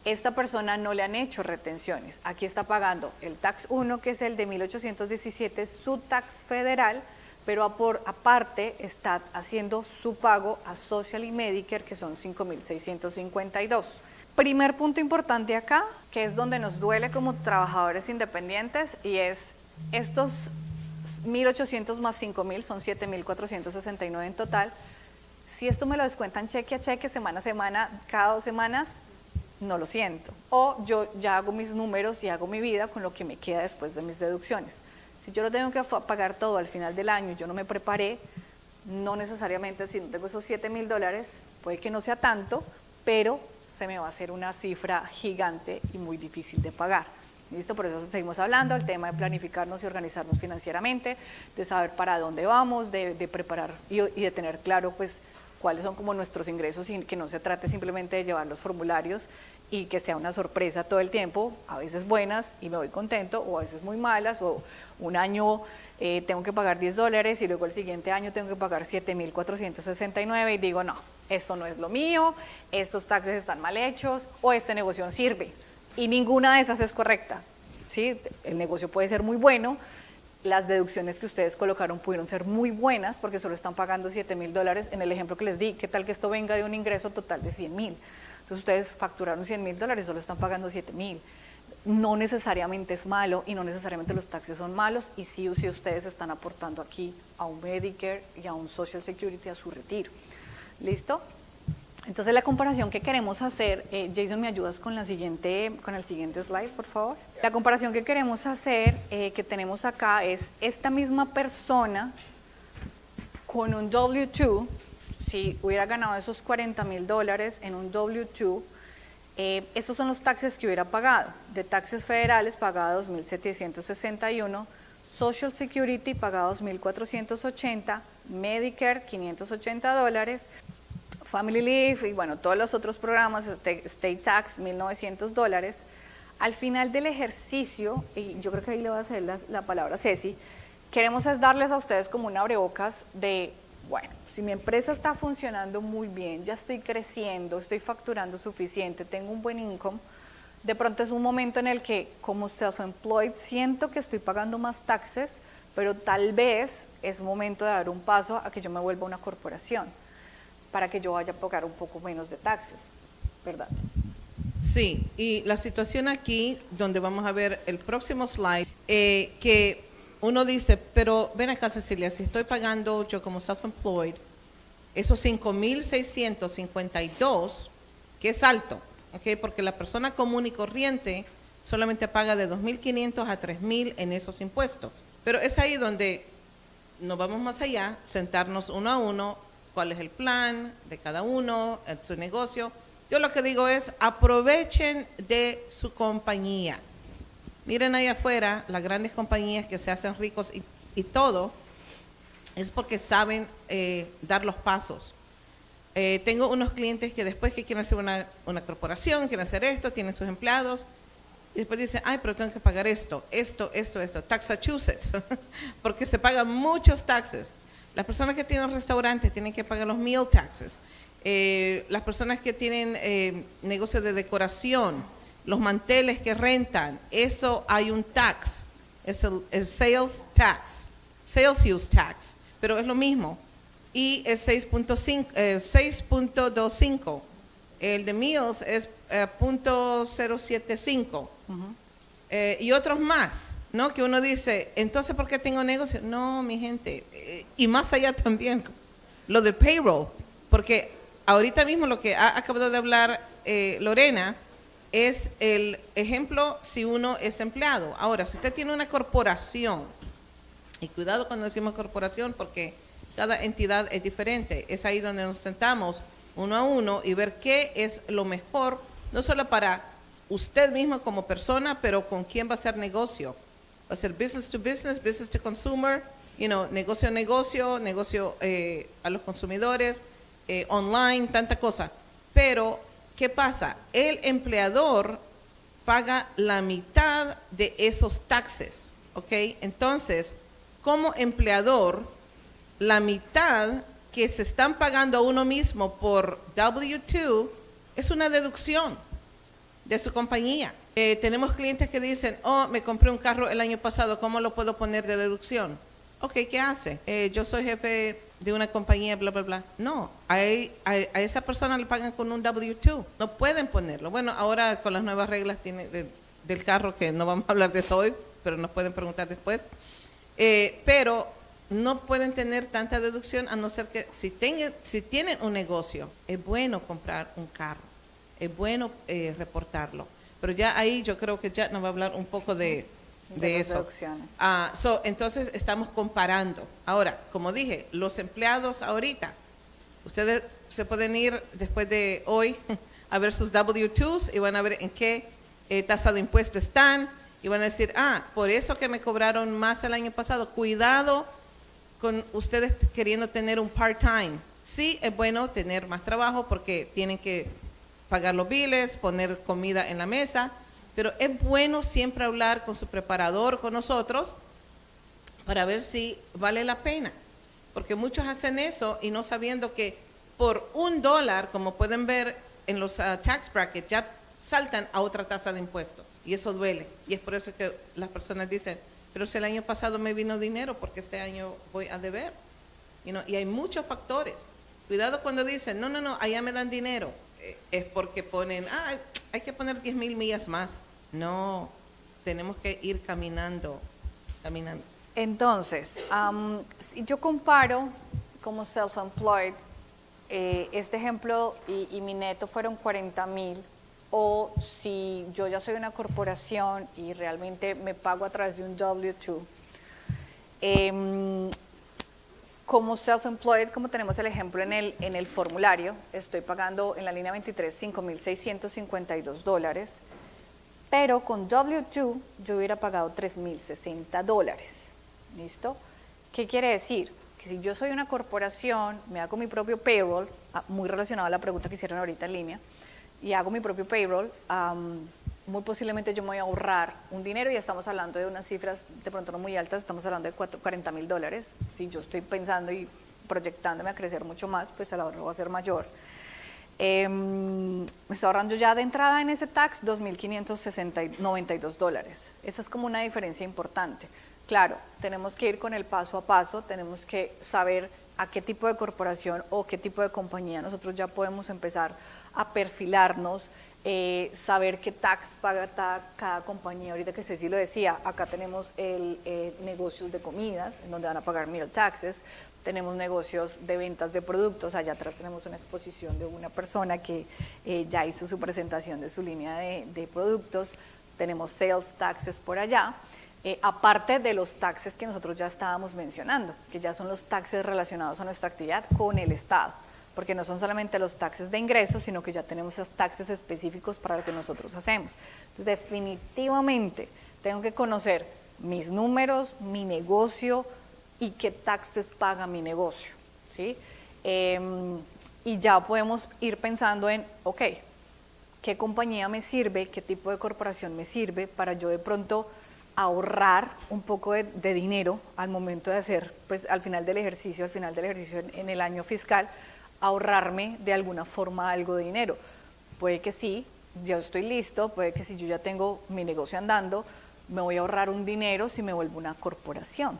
Esta persona no le han hecho retenciones, aquí está pagando el tax 1 que es el de $1,817, su tax federal, pero aparte está haciendo su pago a Social y Medicare que son $5,652. Primer punto importante acá, que es donde nos duele como trabajadores independientes y es estos 1,800 más 5,000 son 7,469 en total. Si esto me lo descuentan cheque a cheque, semana a semana, cada 2 semanas, no lo siento. O yo ya hago mis números y hago mi vida con lo que me queda después de mis deducciones. Si yo lo tengo que pagar todo al final del año y yo no me preparé, no necesariamente si no tengo esos $7,000, puede que no sea tanto, pero se me va a hacer una cifra gigante y muy difícil de pagar. ¿Listo? Por eso seguimos hablando del tema de planificarnos y organizarnos financieramente, de saber para dónde vamos, de preparar y de tener claro pues cuáles son como nuestros ingresos y que no se trate simplemente de llevar los formularios y que sea una sorpresa todo el tiempo, a veces buenas y me voy contento o a veces muy malas o un año tengo que pagar $10 y luego el siguiente año tengo que pagar 7,469 y digo no, esto no es lo mío, estos taxes están mal hechos o este negocio no sirve. Y ninguna de esas es correcta, ¿sí? El negocio puede ser muy bueno, las deducciones que ustedes colocaron pudieron ser muy buenas porque solo están pagando $7,000 en el ejemplo que les di, ¿qué tal que esto venga de un ingreso total de 100,000? Entonces ustedes facturaron $100,000, solo están pagando 7,000. No necesariamente es malo y no necesariamente los taxes son malos y sí o sí ustedes están aportando aquí a un Medicare y a un Social Security a su retiro. ¿Listo? Entonces la comparación que queremos hacer, Jason, ¿me ayudas con el siguiente slide, por favor? La comparación que queremos hacer, que tenemos acá, es esta misma persona con un W2, si hubiera ganado esos $40,000 en un W2, estos son los taxes que hubiera pagado. De taxes federales pagaba $2,761, Social Security pagaba $2,480, Medicare $580, Family Leave y bueno, todos los otros programas, State Tax $1,900. Al final del ejercicio, y yo creo que ahí le voy a hacer la palabra a Ceci, queremos es darles a ustedes como un abrebocas de, bueno, si mi empresa está funcionando muy bien, ya estoy creciendo, estoy facturando suficiente, tengo un buen income, de pronto es un momento en el que como self-employed siento que estoy pagando más taxes, pero tal vez es momento de dar un paso a que yo me vuelva una corporación, para que yo vaya a pagar un poco menos de taxes, ¿verdad? Sí, y la situación aquí, donde vamos a ver el próximo slide, que uno dice, pero ven acá Cecilia, si estoy pagando yo como self-employed, esos 5,652, que es alto, ¿okay? Porque la persona común y corriente solamente paga de 2,500 a 3,000 en esos impuestos. Pero es ahí donde nos vamos más allá, sentarnos uno a uno, cuál es el plan de cada uno, su negocio. Yo lo que digo es, aprovechen de su compañía. Miren ahí afuera, las grandes compañías que se hacen ricos y todo, es porque saben dar los pasos. Tengo unos clientes que después que quieren hacer una corporación, quieren hacer esto, tienen sus empleados, y después dicen, ay, pero tengo que pagar esto, Taxachusetts, porque se pagan muchos taxes. Las personas que tienen restaurantes tienen que pagar los meal taxes. Las personas que tienen negocios de decoración, los manteles que rentan, eso hay un tax, es el sales tax, sales use tax, pero es lo mismo. Y es 6.25. El de meals es 0.075. Y otros más, ¿no? Que uno dice, entonces, ¿por qué tengo negocio? No, mi gente, y más allá también, lo del payroll, porque ahorita mismo lo que ha acabado de hablar Lorena es el ejemplo si uno es empleado. Ahora, si usted tiene una corporación, y cuidado cuando decimos corporación porque cada entidad es diferente, es ahí donde nos sentamos uno a uno y ver qué es lo mejor, no solo para usted mismo como persona, pero con quién va a hacer negocio. Va a ser business to consumer, negocio a negocio, negocio a los consumidores, online, tanta cosa. Pero, ¿qué pasa? El empleador paga la mitad de esos taxes, ¿ok? Entonces, como empleador, la mitad que se están pagando a uno mismo por W2 es una deducción de su compañía. Tenemos clientes que dicen, oh, me compré un carro el año pasado, ¿cómo lo puedo poner de deducción? Ok, ¿qué hace? Yo soy jefe de una compañía, bla, bla, bla. No, a esa persona le pagan con un W2, no pueden ponerlo. Bueno, ahora con las nuevas reglas del carro, que no vamos a hablar de eso hoy, pero nos pueden preguntar después. Pero no pueden tener tanta deducción a no ser que si tienen un negocio, es bueno comprar un carro, es bueno reportarlo. Pero ya ahí yo creo que ya nos va a hablar un poco de eso. Deducciones. Entonces estamos comparando. Ahora, como dije, los empleados ahorita, ustedes se pueden ir después de hoy a ver sus W2s y van a ver en qué tasa de impuesto están y van a decir, por eso que me cobraron más el año pasado. Cuidado con ustedes queriendo tener un part-time. Sí, es bueno tener más trabajo porque tienen que pagar los biles, poner comida en la mesa, pero es bueno siempre hablar con su preparador, con nosotros, para ver si vale la pena. Porque muchos hacen eso y no sabiendo que por $1, como pueden ver en los tax brackets, ya saltan a otra tasa de impuestos. Y eso duele. Y es por eso que las personas dicen, pero si el año pasado me vino dinero, porque este año voy a deber. Y hay muchos factores. Cuidado cuando dicen, no, allá me dan dinero. Es porque ponen, hay que poner 10,000 millas más. No, tenemos que ir caminando. Entonces, si yo comparo como self-employed este ejemplo y mi neto fueron 40.000, o si yo ya soy una corporación y realmente me pago a través de un W2, como self-employed, como tenemos el ejemplo en el formulario, estoy pagando en la línea 23 $5,652, pero con W2 yo hubiera pagado $3,060. ¿Listo? ¿Qué quiere decir? Que si yo soy una corporación, me hago mi propio payroll, muy relacionado a la pregunta que hicieron ahorita en línea, y hago mi propio payroll, muy posiblemente yo me voy a ahorrar un dinero, y estamos hablando de unas cifras de pronto no muy altas, estamos hablando de $40,000. Si yo estoy pensando y proyectándome a crecer mucho más, pues el ahorro va a ser mayor. Me estoy ahorrando ya de entrada en ese tax $2,592. Esa es como una diferencia importante. Claro, tenemos que ir con el paso a paso, tenemos que saber a qué tipo de corporación o qué tipo de compañía nosotros ya podemos empezar a perfilarnos, saber qué tax paga cada compañía. Ahorita que Ceci lo decía, acá tenemos negocios de comidas, en donde van a pagar meal taxes, tenemos negocios de ventas de productos, allá atrás tenemos una exposición de una persona que ya hizo su presentación de su línea de productos, tenemos sales taxes por allá, aparte de los taxes que nosotros ya estábamos mencionando, que ya son los taxes relacionados a nuestra actividad con el Estado, porque no son solamente los taxes de ingresos, sino que ya tenemos los taxes específicos para lo que nosotros hacemos. Entonces, definitivamente tengo que conocer mis números, mi negocio y qué taxes paga mi negocio, ¿sí? Y ya podemos ir pensando en, ok, ¿qué compañía me sirve? ¿Qué tipo de corporación me sirve para yo de pronto ahorrar un poco de dinero al momento de hacer, pues al final del ejercicio en el año fiscal, ahorrarme de alguna forma algo de dinero? Puede que sí, yo estoy listo, puede que si yo ya tengo mi negocio andando, me voy a ahorrar un dinero si me vuelvo una corporación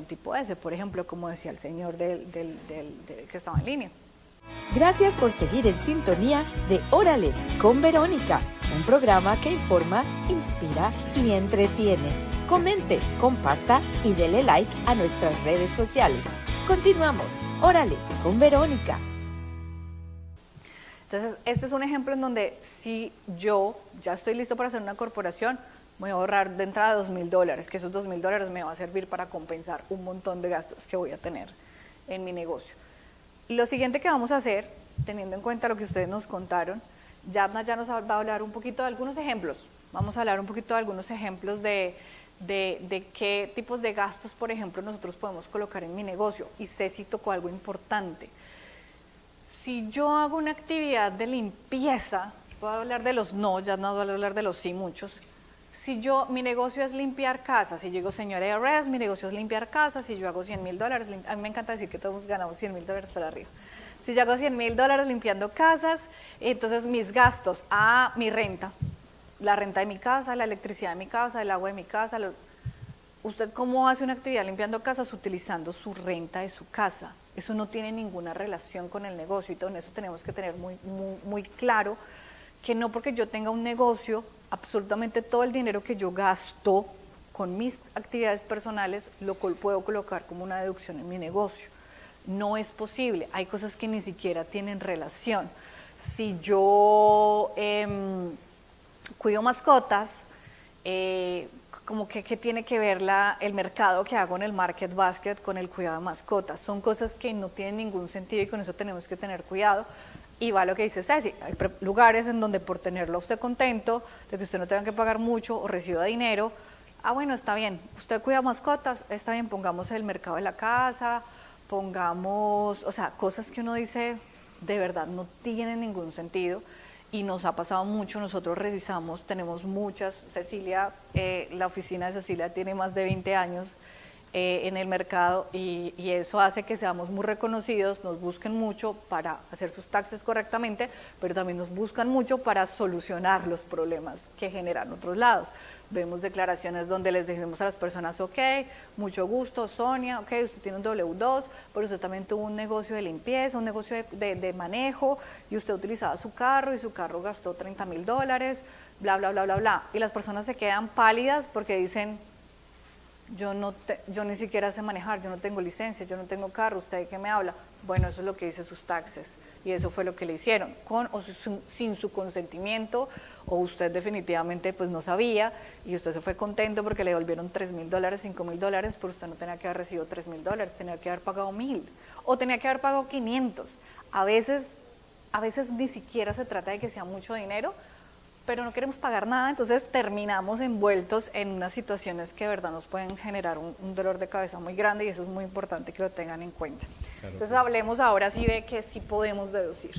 tipo S, por ejemplo, como decía el señor que estaba en línea. Gracias por seguir en sintonía de Órale con Verónica, un programa que informa, inspira y entretiene. Comente, comparta y dele like a nuestras redes sociales. Continuamos, Órale con Verónica. Entonces, este es un ejemplo en donde si yo ya estoy listo para hacer una corporación, voy a ahorrar de entrada $2,000, que esos $2,000 me va a servir para compensar un montón de gastos que voy a tener en mi negocio. Lo siguiente que vamos a hacer, teniendo en cuenta lo que ustedes nos contaron, Yadna ya nos va a hablar un poquito de algunos ejemplos. Vamos a hablar un poquito de algunos ejemplos de qué tipos de gastos, por ejemplo, nosotros podemos colocar en mi negocio. Y Ceci tocó algo importante. Si yo hago una actividad de limpieza, puedo hablar de los no, Yadna va a hablar de los sí muchos. Si mi negocio es limpiar casas, si yo digo, señora IRS, mi negocio es limpiar casas, si yo hago $100,000, a mí me encanta decir que todos ganamos $100,000 para arriba. Si yo hago $100,000 limpiando casas, entonces mis gastos, mi renta, la renta de mi casa, la electricidad de mi casa, el agua de mi casa. ¿Usted cómo hace una actividad limpiando casas? Utilizando su renta de su casa. Eso no tiene ninguna relación con el negocio, y todo eso tenemos que tener muy, muy, muy claro, que no porque yo tenga un negocio, absolutamente todo el dinero que yo gasto con mis actividades personales lo puedo colocar como una deducción en mi negocio. No es posible, hay cosas que ni siquiera tienen relación. Si yo cuido mascotas, como que tiene que ver el mercado que hago en el Market Basket con el cuidado de mascotas. Son cosas que no tienen ningún sentido, y con eso tenemos que tener cuidado. Y va lo que dice Ceci, hay lugares en donde por tenerlo a usted contento, de que usted no tenga que pagar mucho o reciba dinero, bueno, está bien, usted cuida mascotas, está bien, pongamos el mercado de la casa, pongamos, o sea, cosas que uno dice de verdad no tienen ningún sentido, y nos ha pasado mucho. Nosotros revisamos, tenemos muchas, Cecilia, la oficina de Cecilia tiene más de 20 años en el mercado, y eso hace que seamos muy reconocidos, nos busquen mucho para hacer sus taxes correctamente, pero también nos buscan mucho para solucionar los problemas que generan otros lados. Vemos declaraciones donde les decimos a las personas, ok, mucho gusto, Sonia, ok, usted tiene un W2, pero usted también tuvo un negocio de limpieza, un negocio de manejo, y usted utilizaba su carro, y su carro gastó $30,000, bla, bla, bla, bla, bla. Y las personas se quedan pálidas porque dicen, yo ni siquiera sé manejar, yo no tengo licencia, yo no tengo carro, ¿usted de qué me habla? Bueno, eso es lo que dice sus taxes, y eso fue lo que le hicieron, con o sin su consentimiento, o usted definitivamente pues no sabía, y usted se fue contento porque le devolvieron $3,000, $5,000, pero usted no tenía que haber recibido $3,000, tenía que haber pagado 1,000, o tenía que haber pagado 500. A veces ni siquiera se trata de que sea mucho dinero, pero no queremos pagar nada, entonces terminamos envueltos en unas situaciones que de verdad nos pueden generar un dolor de cabeza muy grande, y eso es muy importante que lo tengan en cuenta. Claro. Entonces hablemos ahora sí de que sí podemos deducir.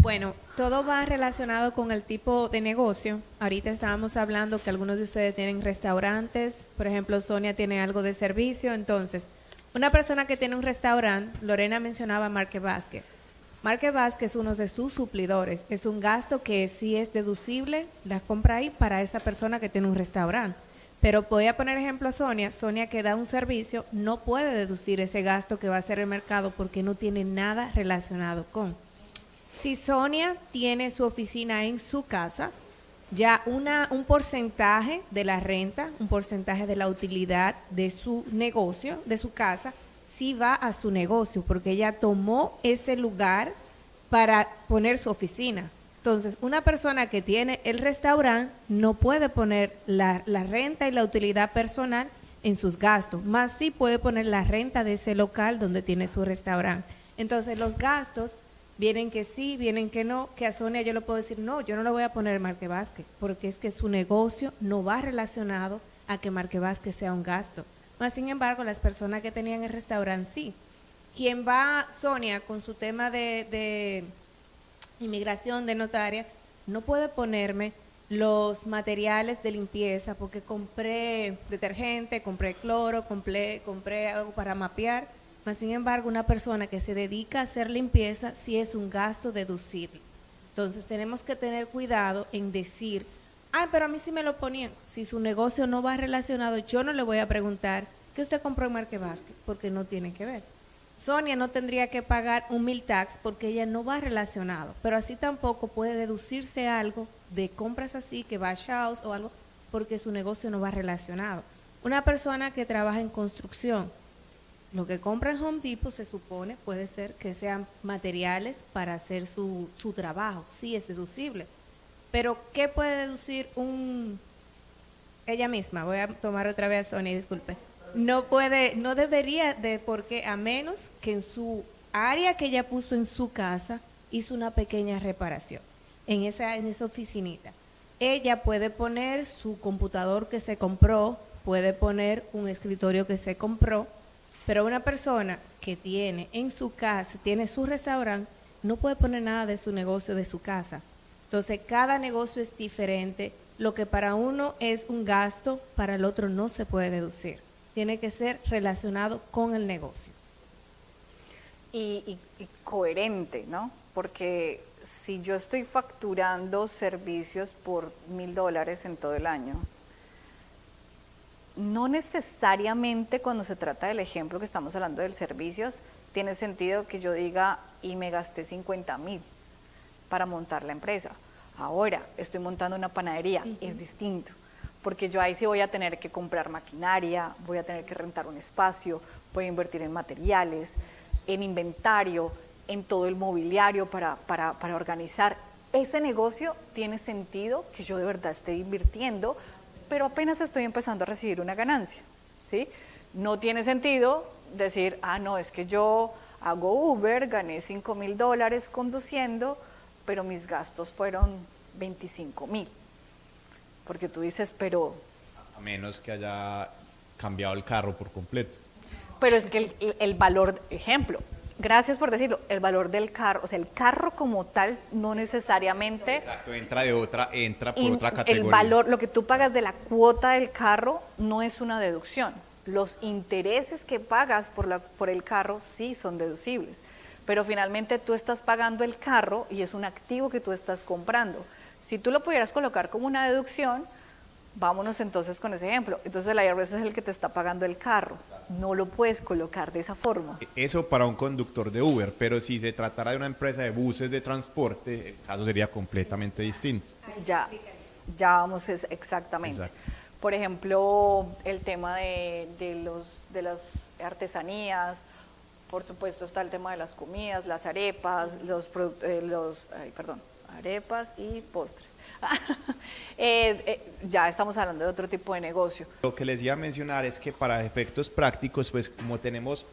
Bueno, todo va relacionado con el tipo de negocio. Ahorita estábamos hablando que algunos de ustedes tienen restaurantes, por ejemplo, Sonia tiene algo de servicio. Entonces, una persona que tiene un restaurante, Lorena mencionaba Market Basket. Market Basket es uno de sus suplidores, es un gasto que sí es deducible, la compra ahí para esa persona que tiene un restaurante. Pero voy a poner ejemplo a Sonia que da un servicio, no puede deducir ese gasto que va a hacer el mercado porque no tiene nada relacionado con. Si Sonia tiene su oficina en su casa, ya un porcentaje de la renta, un porcentaje de la utilidad de su negocio, de su casa, sí va a su negocio, porque ella tomó ese lugar para poner su oficina. Entonces, una persona que tiene el restaurante no puede poner la renta y la utilidad personal en sus gastos, más sí puede poner la renta de ese local donde tiene su restaurante. Entonces, los gastos vienen que sí, vienen que no, que a Sonia yo le puedo decir, no, yo no le voy a poner Market Basket, porque es que su negocio no va relacionado a que Market Basket sea un gasto. Más sin embargo, las personas que tenían el restaurante sí. Quien va, Sonia, con su tema de inmigración, de notaria, no puede ponerme los materiales de limpieza porque compré detergente, compré cloro, compré algo para mapear. Más sin embargo, una persona que se dedica a hacer limpieza sí es un gasto deducible. Entonces tenemos que tener cuidado en decir, pero a mí sí me lo ponían. Si su negocio no va relacionado, yo no le voy a preguntar ¿qué usted compró en Market Basket? Porque no tiene que ver. Sonia no tendría que pagar un meal tax porque ella no va relacionado, pero así tampoco puede deducirse algo de compras así, que va a Shows o algo, porque su negocio no va relacionado. Una persona que trabaja en construcción, lo que compra en Home Depot se supone puede ser que sean materiales para hacer su trabajo, sí es deducible. Pero ¿qué puede deducir ella misma? Voy a tomar otra vez a Sonia, disculpe. No debería de, porque a menos que en su área que ella puso en su casa hizo una pequeña reparación en esa oficinita. Ella puede poner su computador que se compró, puede poner un escritorio que se compró, pero una persona que tiene en su casa, tiene su restaurante, no puede poner nada de su negocio de su casa. Entonces, cada negocio es diferente. Lo que para uno es un gasto, para el otro no se puede deducir. Tiene que ser relacionado con el negocio. Y coherente, ¿no? Porque si yo estoy facturando servicios por $1,000 en todo el año, no necesariamente cuando se trata del ejemplo que estamos hablando de servicios, tiene sentido que yo diga, y me gasté 50,000 para montar la empresa. Ahora estoy montando una panadería, es distinto, porque yo ahí sí voy a tener que comprar maquinaria, voy a tener que rentar un espacio, voy a invertir en materiales, en inventario, en todo el mobiliario para organizar. Ese negocio tiene sentido que yo de verdad esté invirtiendo, pero apenas estoy empezando a recibir una ganancia, ¿sí? No tiene sentido decir, no, es que yo hago Uber, gané $5,000 conduciendo, pero mis gastos fueron 25,000. Porque tú dices, pero... A menos que haya cambiado el carro por completo. Pero es que el valor, ejemplo, gracias por decirlo, el valor del carro, o sea, el carro como tal no necesariamente... Exacto, entra por otra categoría. El valor, lo que tú pagas de la cuota del carro no es una deducción. Los intereses que pagas por el carro sí son deducibles. Pero finalmente tú estás pagando el carro y es un activo que tú estás comprando. Si tú lo pudieras colocar como una deducción, vámonos entonces con ese ejemplo. Entonces el IRS es el que te está pagando el carro. No lo puedes colocar de esa forma. Eso para un conductor de Uber, pero si se tratara de una empresa de buses de transporte, el caso sería completamente distinto. Ya vamos exactamente. Exacto. Por ejemplo, el tema de las artesanías, por supuesto está el tema de las comidas, las arepas, arepas y postres. Ya estamos hablando de otro tipo de negocio. Lo que les iba a mencionar es que para efectos prácticos, pues como tenemos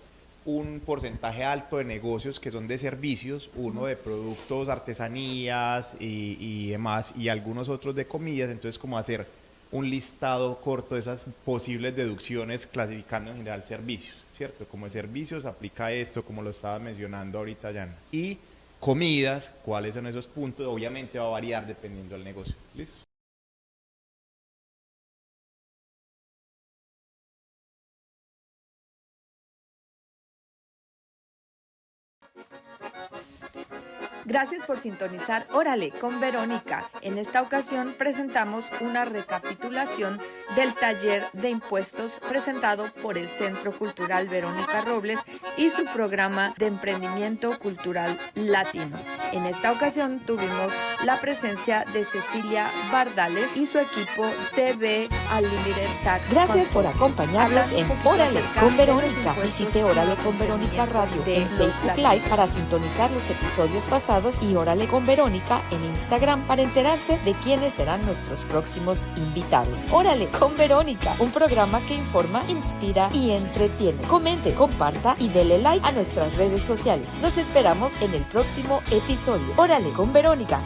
un porcentaje alto de negocios que son de servicios, uno de productos, artesanías y demás, y algunos otros de comidas, entonces como hacer un listado corto de esas posibles deducciones clasificando en general servicios, ¿cierto? Como de servicios aplica esto, como lo estaba mencionando ahorita Yana. Y comidas, ¿cuáles son esos puntos? Obviamente va a variar dependiendo del negocio. ¿Listo? Gracias por sintonizar Órale con Verónica. En esta ocasión presentamos una recapitulación del taller de impuestos presentado por el Centro Cultural Verónica Robles y su programa de emprendimiento cultural latino. En esta ocasión tuvimos la presencia de Cecilia Bardales y su equipo CB Unlimited Tax. Gracias por acompañarnos en Órale con Verónica. Visite Órale con Verónica Radio en Facebook Live para sintonizar los episodios pasados y Órale con Verónica en Instagram para enterarse de quiénes serán nuestros próximos invitados. Órale con Verónica, un programa que informa, inspira y entretiene. Comente, comparta y dele like a nuestras redes sociales. Nos esperamos en el próximo episodio. Órale con Verónica.